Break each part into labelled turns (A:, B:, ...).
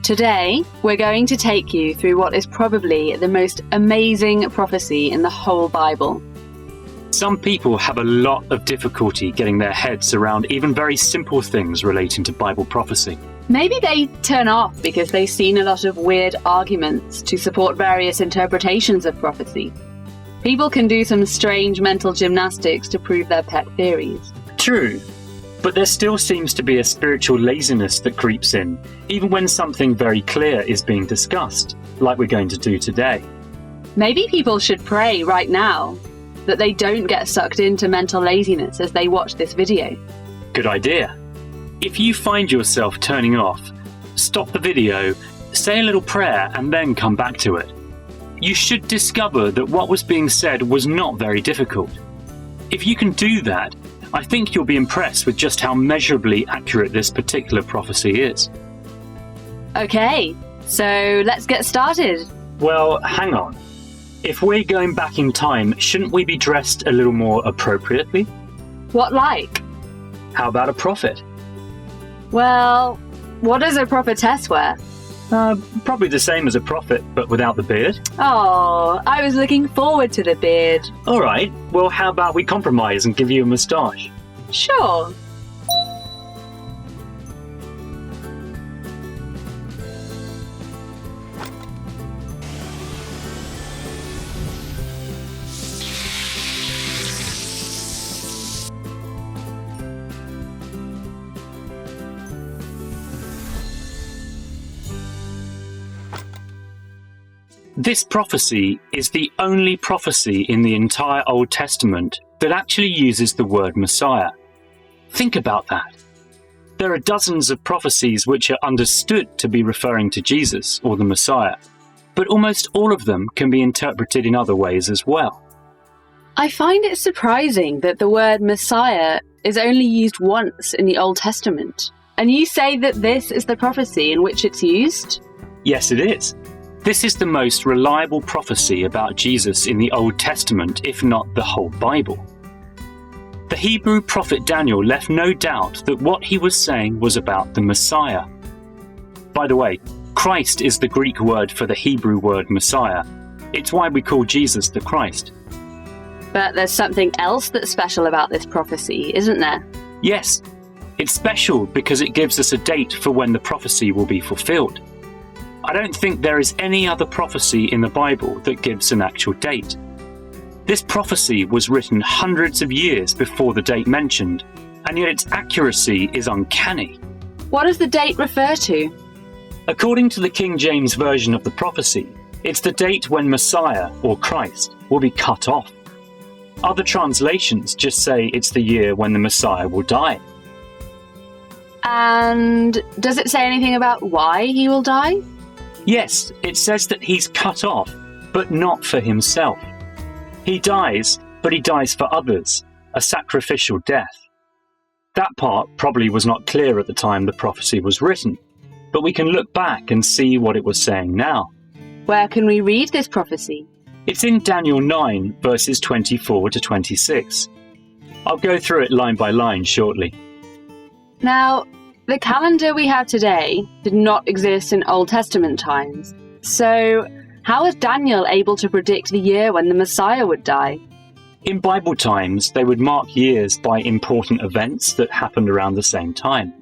A: Today, we're going to take you through what is probably the most amazing prophecy in the whole Bible.
B: Some people have a lot of difficulty getting their heads around even very simple things relating to Bible prophecy.
A: Maybe they turn off because they've seen a lot of weird arguments to support various interpretations of prophecy. People can do some strange mental gymnastics to prove their pet theories.
B: True, but there still seems to be a spiritual laziness that creeps in, even when something very clear is being discussed, like we're going to do today.
A: Maybe people should pray right now that they don't get sucked into mental laziness as they watch this video.
B: Good idea. If you find yourself turning off, stop the video, say a little prayer, and then come back to it. You should discover that what was being said was not very difficult. If you can do that, I think you'll be impressed with just how measurably accurate this particular prophecy is.
A: Okay, so let's get started.
B: Well, hang on. If we're going back in time, shouldn't we be dressed a little more appropriately?
A: What like?
B: How about a prophet?
A: Well, what does a prophetess wear?
B: Probably the same as a prophet, but without the beard.
A: Oh, I was looking forward to the beard.
B: All right, well, how about we compromise and give you a moustache?
A: Sure.
B: This prophecy is the only prophecy in the entire Old Testament that actually uses the word Messiah. Think about that. There are dozens of prophecies which are understood to be referring to Jesus or the Messiah, but almost all of them can be interpreted in other ways as well.
A: I find it surprising that the word Messiah is only used once in the Old Testament. And you say that this is the prophecy in which it's used?
B: Yes, it is. This is the most reliable prophecy about Jesus in the Old Testament, if not the whole Bible. The Hebrew prophet Daniel left no doubt that what he was saying was about the Messiah. By the way, Christ is the Greek word for the Hebrew word Messiah. It's why we call Jesus the Christ.
A: But there's something else that's special about this prophecy, isn't there?
B: Yes, it's special because it gives us a date for when the prophecy will be fulfilled. I don't think there is any other prophecy in the Bible that gives an actual date. This prophecy was written hundreds of years before the date mentioned, and yet its accuracy is uncanny.
A: What does the date refer to?
B: According to the King James Version of the prophecy, it's the date when Messiah, or Christ, will be cut off. Other translations just say it's the year when the Messiah will die.
A: And does it say anything about why he will die?
B: Yes, it says that he's cut off, but not for himself. He dies, but he dies for others, a sacrificial death. That part probably was not clear at the time the prophecy was written, but we can look back and see what it was saying now.
A: Where can we read this prophecy?
B: It's in Daniel 9, verses 24 to 26. I'll go through it line by line shortly.
A: Now, the calendar we have today did not exist in Old Testament times. So, how was Daniel able to predict the year when the Messiah would die?
B: In Bible times, they would mark years by important events that happened around the same time.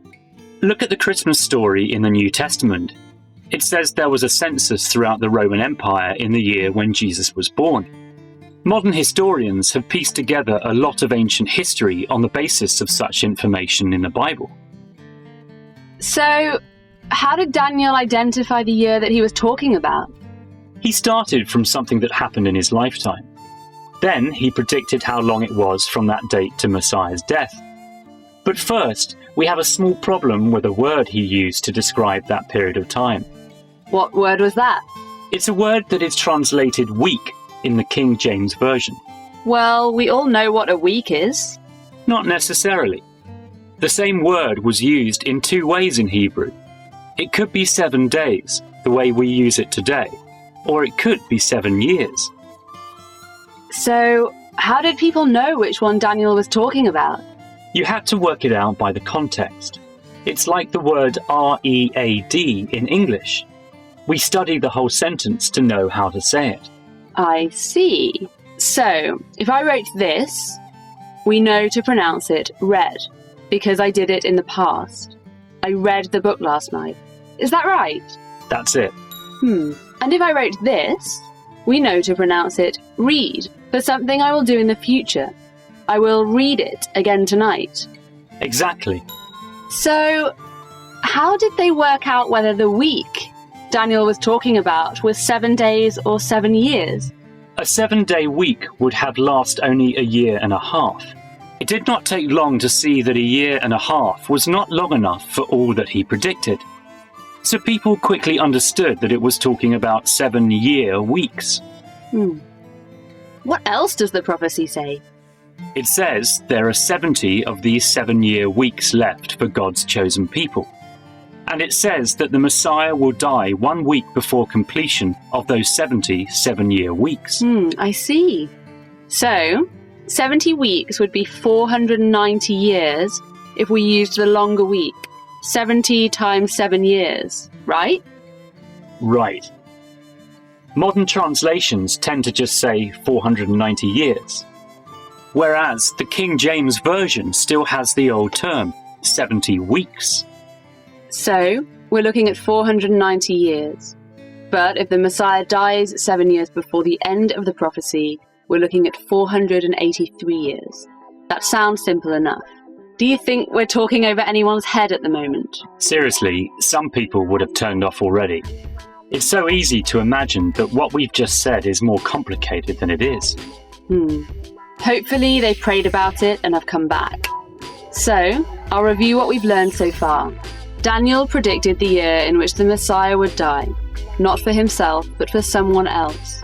B: Look at the Christmas story in the New Testament. It says there was a census throughout the Roman Empire in the year when Jesus was born. Modern historians have pieced together a lot of ancient history on the basis of such information in the Bible.
A: So, how did Daniel identify the year that he was talking about?
B: He started from something that happened in his lifetime. Then he predicted how long it was from that date to Messiah's death. But first, we have a small problem with a word he used to describe that period of time.
A: What word was that?
B: It's a word that is translated week in the King James Version.
A: Well, we all know what a week is.
B: Not necessarily. The same word was used in two ways in Hebrew. It could be 7 days, the way we use it today, or it could be 7 years.
A: So, how did people know which one Daniel was talking about?
B: You had to work it out by the context. It's like the word R-E-A-D in English. We study the whole sentence to know how to say it.
A: I see. So, if I wrote this, we know to pronounce it read, because I did it in the past. I read the book last night. Is that right?
B: That's it.
A: And if I wrote this, we know to pronounce it read, for something I will do in the future. I will read it again tonight.
B: Exactly.
A: So, how did they work out whether the week Daniel was talking about was 7 days or 7 years?
B: A 7-day week would have last only a year and a half. It did not take long to see that a year and a half was not long enough for all that he predicted. So people quickly understood that it was talking about 7-year weeks.
A: What else does the prophecy say?
B: It says there are 70 of these 7-year weeks left for God's chosen people. And it says that the Messiah will die 1 week before completion of those 70 7-year weeks.
A: I see. So, 70 weeks would be 490 years if we used the longer week. 70 times 7 years, right?
B: Right. Modern translations tend to just say 490 years. Whereas the King James Version still has the old term, 70 weeks.
A: So, we're looking at 490 years. But if the Messiah dies 7 years before the end of the prophecy, we're looking at 483 years. That sounds simple enough. Do you think we're talking over anyone's head at the moment?
B: Seriously, some people would have turned off already. It's so easy to imagine that what we've just said is more complicated than it is.
A: Hopefully they prayed about it and have come back. So, I'll review what we've learned so far. Daniel predicted the year in which the Messiah would die, not for himself, but for someone else.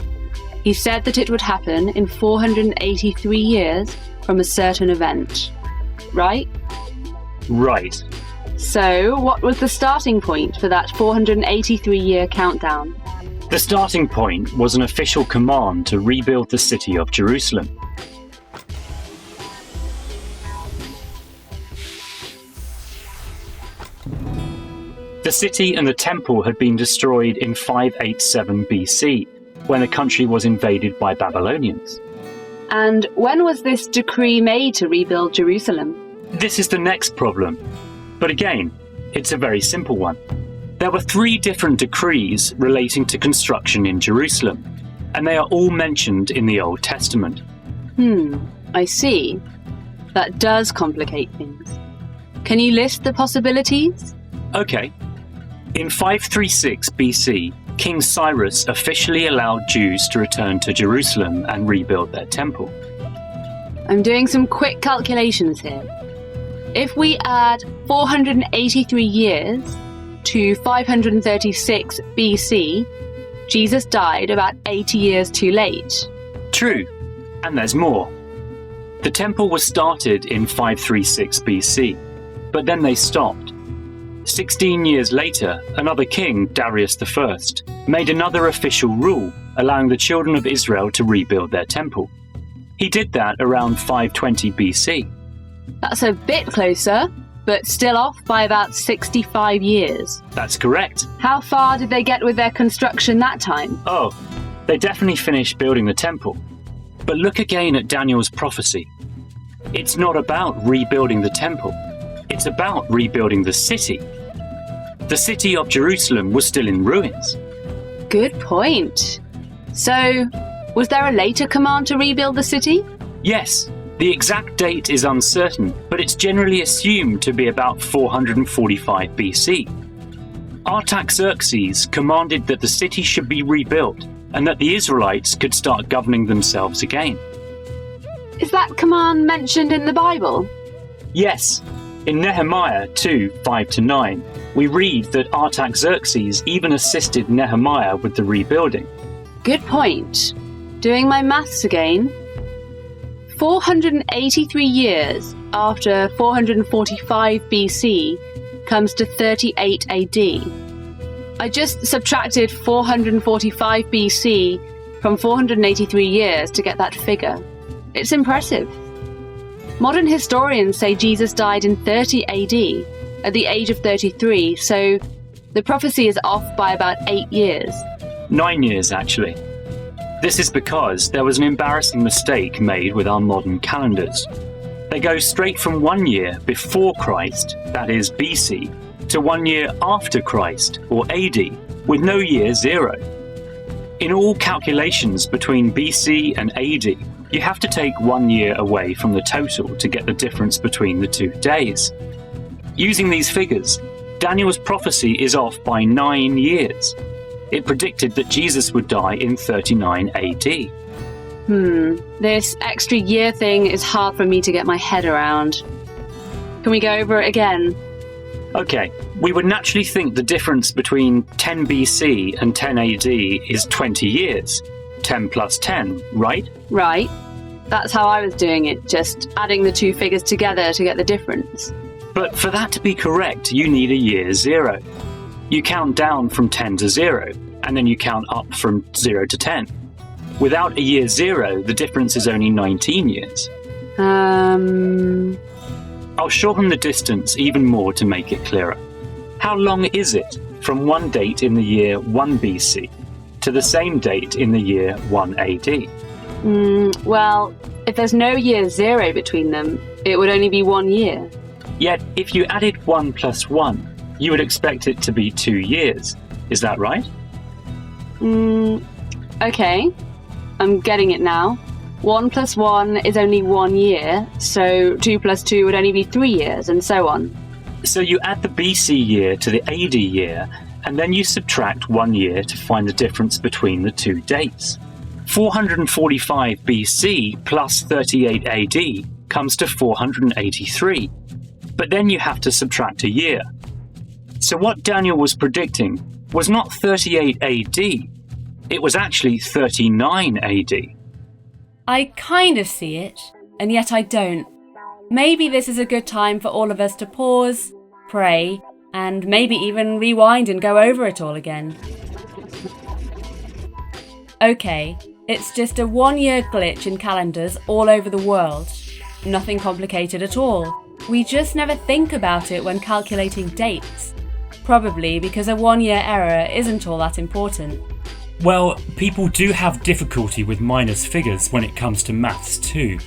A: He said that it would happen in 483 years from a certain event. Right?
B: Right.
A: So, what was the starting point for that 483-year countdown?
B: The starting point was an official command to rebuild the city of Jerusalem. The city and the temple had been destroyed in 587 BC, when the country was invaded by Babylonians.
A: And when was this decree made to rebuild Jerusalem?
B: This is the next problem. But again, it's a very simple one. There were 3 different decrees relating to construction in Jerusalem, and they are all mentioned in the Old Testament.
A: I see. That does complicate things. Can you list the possibilities?
B: Okay. In 536 BC, King Cyrus officially allowed Jews to return to Jerusalem and rebuild their temple.
A: I'm doing some quick calculations here. If we add 483 years to 536 BC, Jesus died about 80 years too late.
B: True, and there's more. The temple was started in 536 BC, but then they stopped. 16 years later, another king, Darius I, made another official rule allowing the children of Israel to rebuild their temple. He did that around 520 BC.
A: That's a bit closer, but still off by about 65 years.
B: That's correct.
A: How far did they get with their construction that time?
B: Oh, they definitely finished building the temple. But look again at Daniel's prophecy. It's not about rebuilding the temple. It's about rebuilding the city. The city of Jerusalem was still in ruins.
A: Good point. So, was there a later command to rebuild the city?
B: Yes, the exact date is uncertain, but it's generally assumed to be about 445 BC. Artaxerxes commanded that the city should be rebuilt and that the Israelites could start governing themselves again.
A: Is that command mentioned in the Bible?
B: Yes. In Nehemiah 2, 5-9, we read that Artaxerxes even assisted Nehemiah with the rebuilding.
A: Good point. Doing my maths again. 483 years after 445 BC comes to 38 AD. I just subtracted 445 BC from 483 years to get that figure. It's impressive. Modern historians say Jesus died in 30 AD, at the age of 33, so the prophecy is off by about 8 years.
B: 9 years, actually. This is because there was an embarrassing mistake made with our modern calendars. They go straight from 1 year before Christ, that is BC, to 1 year after Christ, or AD, with no year 0. In all calculations between BC and AD, you have to take 1 year away from the total to get the difference between the 2 days. Using these figures, Daniel's prophecy is off by 9 years. It predicted that Jesus would die in 39 AD.
A: This extra year thing is hard for me to get my head around. Can we go over it again?
B: Okay, we would naturally think the difference between 10 BC and 10 AD is 20 years. 10 plus 10, right?
A: Right. That's how I was doing it, just adding the 2 figures together to get the difference.
B: But for that to be correct, you need a year 0. You count down from 10 to 0, and then you count up from 0 to 10. Without a year 0, the difference is only 19 years. I'll shorten the distance even more to make it clearer. How long is it from one date in the year 1 BC to the same date in the year 1 AD?
A: Well, if there's no year 0 between them, it would only be 1 year.
B: Yet, if you added 1 plus 1, you would expect it to be 2 years. Is that right?
A: Okay. I'm getting it now. 1 plus 1 is only 1 year, so 2 plus 2 would only be 3 years, and so on.
B: So you add the BC year to the AD year, and then you subtract 1 year to find the difference between the 2 dates. 445 BC plus 38 AD comes to 483. But then you have to subtract a year. So what Daniel was predicting was not 38 AD, it was actually 39 AD.
C: I kind of see it, and yet I don't. Maybe this is a good time for all of us to pause, pray, and maybe even rewind and go over it all again. Okay, it's just a 1 year glitch in calendars all over the world. Nothing complicated at all. We just never think about it when calculating dates. Probably because a 1 year error isn't all that important.
D: Well, people do have difficulty with minus figures when it comes to maths too.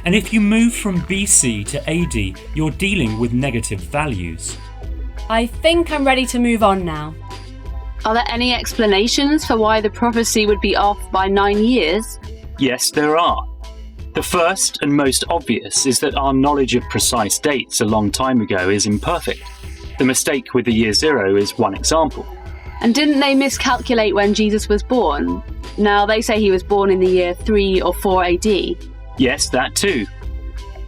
D: And if you move from BC to AD, you're dealing with negative values.
C: I think I'm ready to move on now.
A: Are there any explanations for why the prophecy would be off by 9 years?
B: Yes, there are. The first and most obvious is that our knowledge of precise dates a long time ago is imperfect. The mistake with the year 0 is one example.
A: And didn't they miscalculate when Jesus was born? Now, they say he was born in the year 3 or 4 AD.
B: Yes, that too.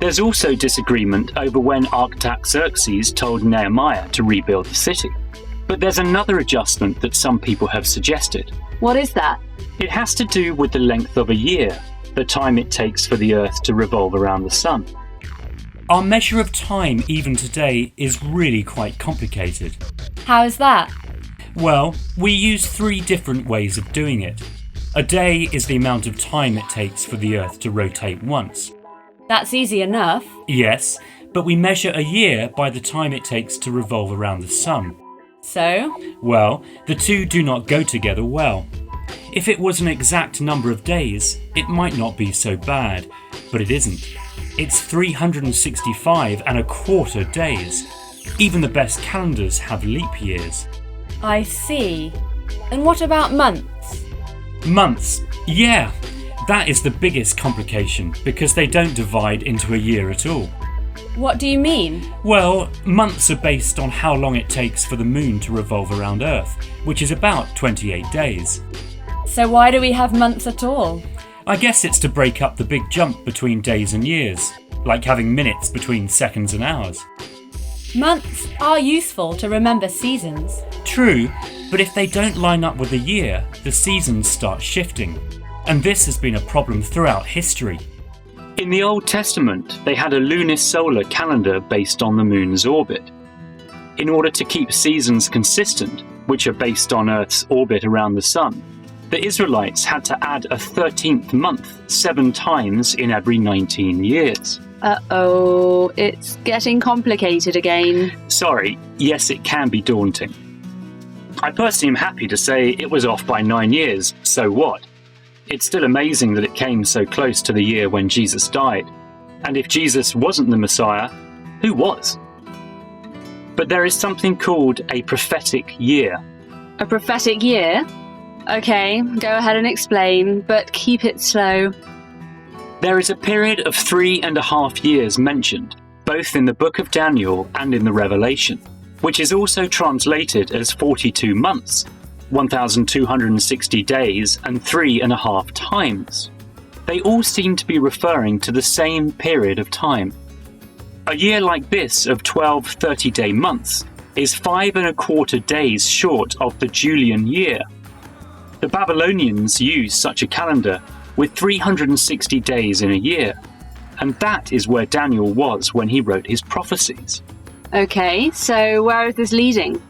B: There's also disagreement over when Artaxerxes told Nehemiah to rebuild the city. But there's another adjustment that some people have suggested.
A: What is that?
B: It has to do with the length of a year, the time it takes for the Earth to revolve around the Sun.
D: Our measure of time even today is really quite complicated.
C: How is that?
D: Well, we use 3 different ways of doing it. A day is the amount of time it takes for the Earth to rotate once.
C: That's easy enough.
D: Yes, but we measure a year by the time it takes to revolve around the Sun.
C: So?
D: Well, the 2 do not go together well. If it was an exact number of days, it might not be so bad, but it isn't. It's 365 and a quarter days. Even the best calendars have leap years.
C: I see. And what about months?
D: Months, yeah, that is the biggest complication because they don't divide into a year at all.
C: What do you mean?
D: Well, months are based on how long it takes for the moon to revolve around Earth, which is about 28 days.
C: So why do we have months at all?
D: I guess it's to break up the big jump between days and years, like having minutes between seconds and hours.
C: Months are useful to remember seasons.
D: True, but if they don't line up with the year, the seasons start shifting. And this has been a problem throughout history.
B: In the Old Testament, they had a lunisolar calendar based on the moon's orbit. In order to keep seasons consistent, which are based on Earth's orbit around the Sun, the Israelites had to add a 13th month 7 times in every 19 years.
A: Uh-oh, it's getting complicated again.
B: Sorry, yes, it can be daunting. I personally am happy to say it was off by 9 years, so what? It's still amazing that it came so close to the year when Jesus died. And if Jesus wasn't the Messiah, who was? But there is something called a prophetic year.
A: A prophetic year? Okay, go ahead and explain, but keep it slow.
B: There is a period of 3.5 years mentioned, both in the book of Daniel and in the Revelation, which is also translated as 42 months, 1,260 days and 3.5 times. They all seem to be referring to the same period of time. A year like this of 12 30-day months is 5.25 days short of the Julian year. The Babylonians used such a calendar with 360 days in a year, and that is where Daniel was when he wrote his prophecies.
A: Okay, so where is this leading?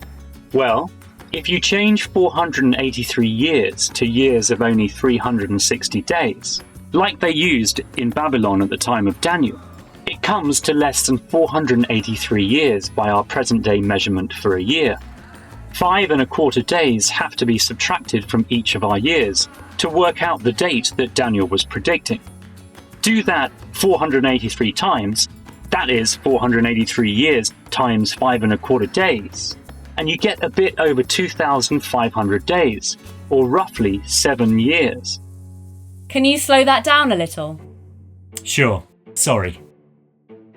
B: Well, if you change 483 years to years of only 360 days, like they used in Babylon at the time of Daniel, it comes to less than 483 years by our present-day measurement for a year. 5.25 days have to be subtracted from each of our years to work out the date that Daniel was predicting. Do that 483 times, that is 483 years times 5.25 days, and you get a bit over 2,500 days, or roughly 7 years.
C: Can you slow that down a little?
D: Sure, sorry.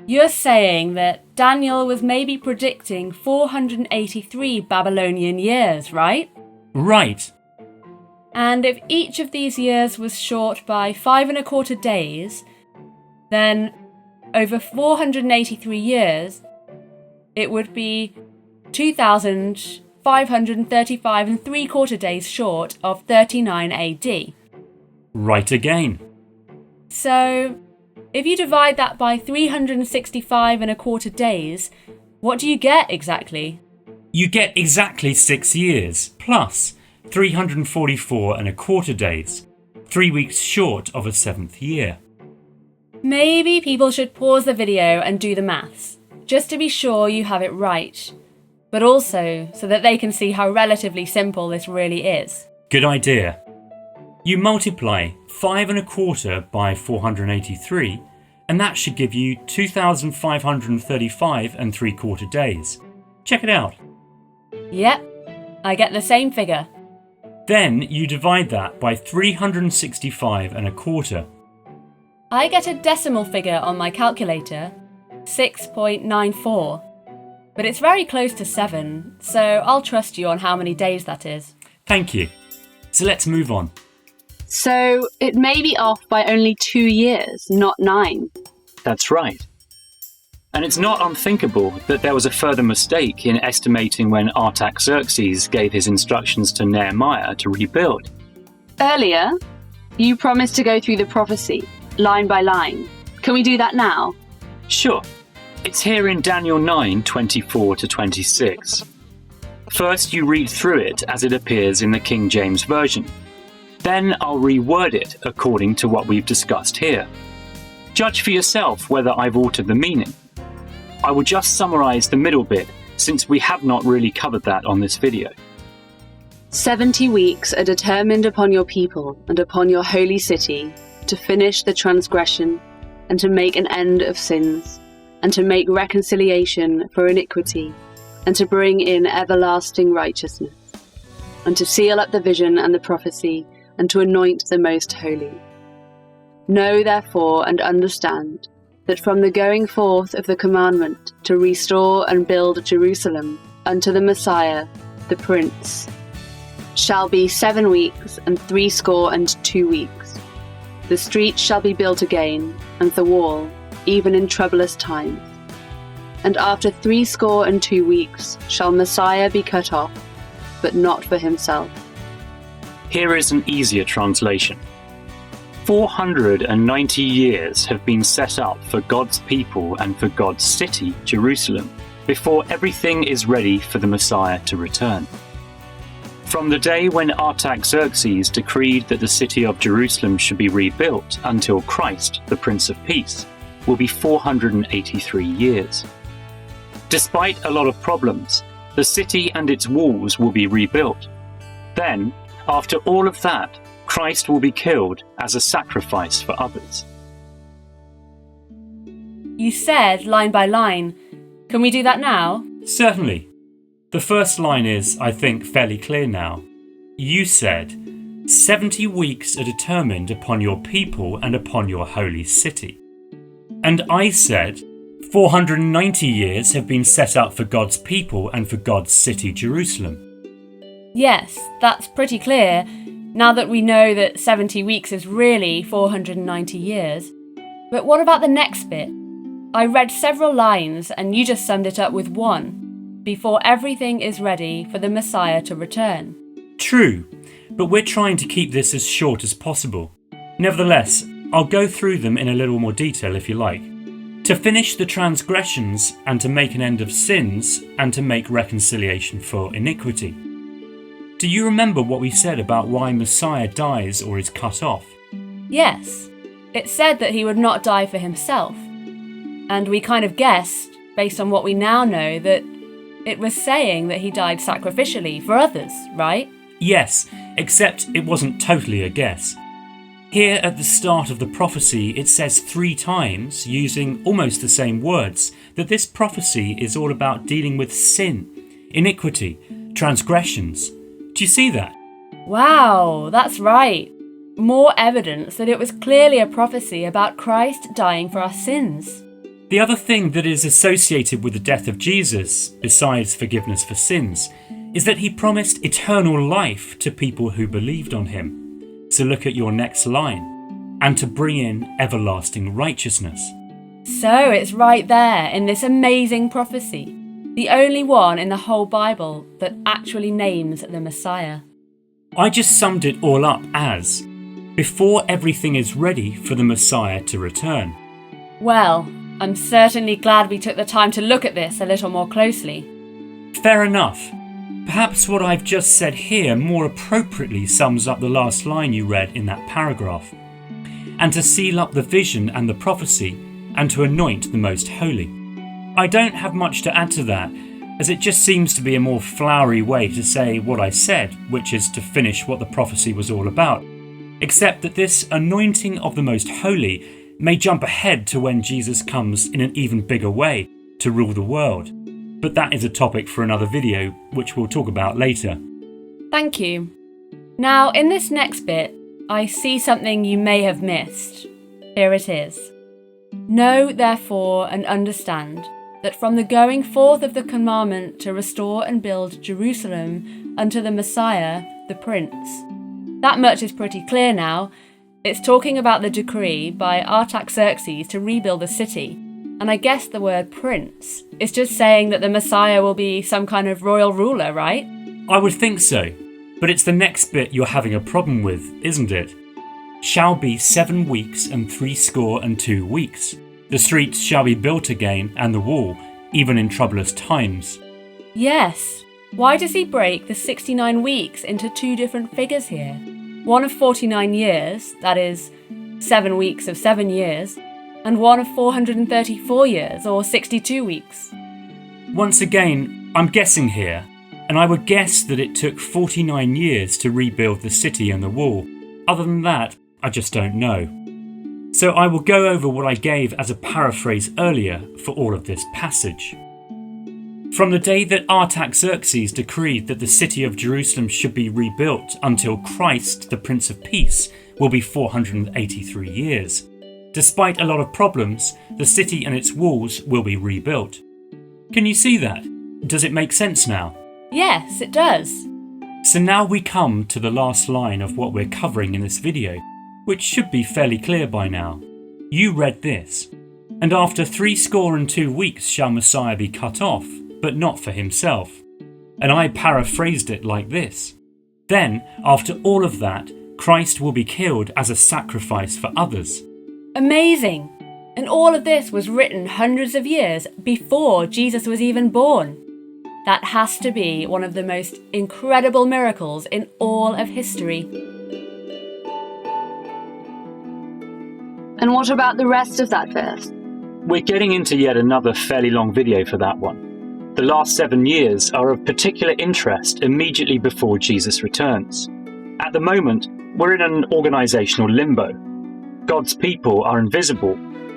C: You're saying that Daniel was maybe predicting 483 Babylonian years, right?
D: Right.
C: And if each of these years was short by 5.25 days, then over 483 years, it would be 2,535 3/4 days short of 39 AD.
D: Right again.
C: So, if you divide that by 365.25 days, what do you get exactly?
D: You get exactly 6 years, plus 344.25 days, 3 weeks short of a 7th year.
C: Maybe people should pause the video and do the maths, just to be sure you have it right, but also so that they can see how relatively simple this really is.
D: Good idea. You multiply 5.25 by 483, and that should give you 2,535 3/4 days. Check it out.
C: Yep, I get the same figure.
D: Then you divide that by 365.25.
C: I get a decimal figure on my calculator, 6.94, but it's very close to 7, so I'll trust you on how many days that is.
D: Thank you. So let's move on.
A: So it may be off by only 2 years, not 9.
B: That's right. And it's not unthinkable that there was a further mistake in estimating when Artaxerxes gave his instructions to Nehemiah to rebuild.
A: Earlier, you promised to go through the prophecy, line by line. Can we do that now?
B: Sure. It's here in Daniel 9:24-26. First, you read through it as it appears in the King James Version. Then I'll reword it according to what we've discussed here. Judge for yourself whether I've altered the meaning. I will just summarize the middle bit, since we have not really covered that on this video.
A: 70 weeks are determined upon your people and upon your holy city to finish the transgression and to make an end of sins and to make reconciliation for iniquity and to bring in everlasting righteousness and to seal up the vision and the prophecy and to anoint the most holy. Know therefore and understand that from the going forth of the commandment to restore and build Jerusalem unto the Messiah, the Prince, shall be 7 weeks and 62 weeks. The street shall be built again, and the wall, even in troublous times. And after 62 weeks shall Messiah be cut off, but not for himself.
B: Here is an easier translation. 490 years have been set up for God's people and for God's city, Jerusalem, before everything is ready for the Messiah to return. From the day when Artaxerxes decreed that the city of Jerusalem should be rebuilt until Christ, the Prince of Peace, will be 483 years. Despite a lot of problems, the city and its walls will be rebuilt. Then, after all of that, Christ will be killed as a sacrifice for others.
C: You said line by line. Can we do that now?
D: Certainly. The first line is, I think, fairly clear now. You said, 70 weeks are determined upon your people and upon your holy city. And I said, 490 years have been set up for God's people and for God's city, Jerusalem.
C: Yes, that's pretty clear, now that we know that 70 weeks is really 490 years. But what about the next bit? I read several lines and you just summed it up with one. Before everything is ready for the Messiah to return.
D: True, but we're trying to keep this as short as possible. Nevertheless, I'll go through them in a little more detail if you like. To finish the transgressions, and to make an end of sins, and to make reconciliation for iniquity. Do you remember what we said about why Messiah dies or is cut off?
C: Yes, it said that he would not die for himself. And we kind of guessed, based on what we now know, that it was saying that he died sacrificially for others, right?
D: Yes, except it wasn't totally a guess. Here at the start of the prophecy, it says 3 times, using almost the same words, that this prophecy is all about dealing with sin, iniquity, transgressions. Do you see that?
C: Wow, that's right. More evidence that it was clearly a prophecy about Christ dying for our sins.
D: The other thing that is associated with the death of Jesus, besides forgiveness for sins, is that he promised eternal life to people who believed on him. So look at your next line. And to bring in everlasting righteousness.
C: So it's right there in this amazing prophecy. The only one in the whole Bible that actually names the Messiah.
D: I just summed it all up as, before everything is ready for the Messiah to return.
C: Well, I'm certainly glad we took the time to look at this a little more closely.
D: Fair enough. Perhaps what I've just said here more appropriately sums up the last line you read in that paragraph. And to seal up the vision and the prophecy, and to anoint the most holy. I don't have much to add to that, as it just seems to be a more flowery way to say what I said, which is to finish what the prophecy was all about. Except that this anointing of the most holy may jump ahead to when Jesus comes in an even bigger way to rule the world. But that is a topic for another video, which we'll talk about later.
C: Thank you. Now, in this next bit, I see something you may have missed. Here it is. Know, therefore, and understand that from the going forth of the commandment to restore and build Jerusalem unto the Messiah, the Prince. That much is pretty clear now. It's talking about the decree by Artaxerxes to rebuild the city, and I guess the word prince is just saying that the Messiah will be some kind of royal ruler, right?
D: I would think so, but it's the next bit you're having a problem with, isn't it? Shall be 7 weeks and 62 weeks. The streets shall be built again, and the wall, even in troublous times.
C: Yes. Why does he break the 69 weeks into 2 different figures here? One of 49 years, that is, 7 weeks of 7 years, and one of 434 years, or 62 weeks.
D: Once again, I'm guessing here, and I would guess that it took 49 years to rebuild the city and the wall. Other than that, I just don't know. So I will go over what I gave as a paraphrase earlier for all of this passage. From the day that Artaxerxes decreed that the city of Jerusalem should be rebuilt until Christ, the Prince of Peace, will be 483 years. Despite a lot of problems, the city and its walls will be rebuilt. Can you see that? Does it make sense now?
C: Yes, it does.
D: So now we come to the last line of what we're covering in this video, which should be fairly clear by now. You read this. And after 62 weeks shall Messiah be cut off, but not for himself. And I paraphrased it like this. Then, after all of that, Christ will be killed as a sacrifice for others.
C: Amazing! And all of this was written hundreds of years before Jesus was even born. That has to be one of the most incredible miracles in all of history.
A: And what about the rest of that verse?
B: we're getting into yet another fairly long video for that one. The last 7 years are of particular interest immediately before Jesus returns. At the moment, we're in an organizational limbo. God's people are invisible,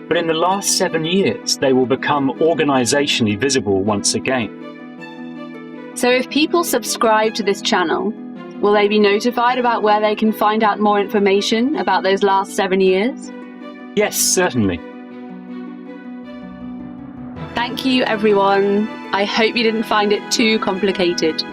B: but in the last 7 years, they will become organizationally visible once again.
A: So if people subscribe to this channel, will they be notified about where they can find out more information about those last 7 years?
B: Yes, certainly.
A: Thank you, everyone. I hope you didn't find it too complicated.